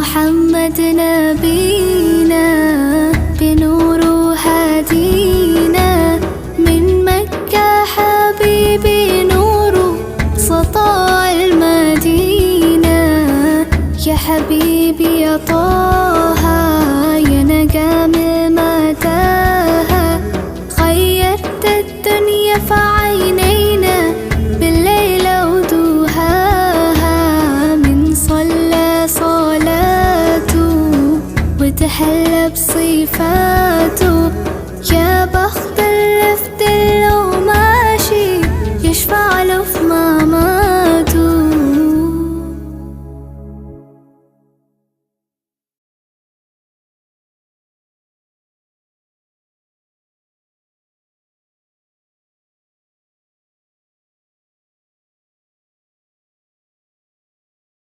محمد نبينا بنور هدينا، من مكة حبيبي نور سطاع المدينة. يا حبيبي يا طه يا نجم متاهة، غيرت الدنيا في عينينا بالليل ودوهاها. من صلى صلاته وتحلى بصفاته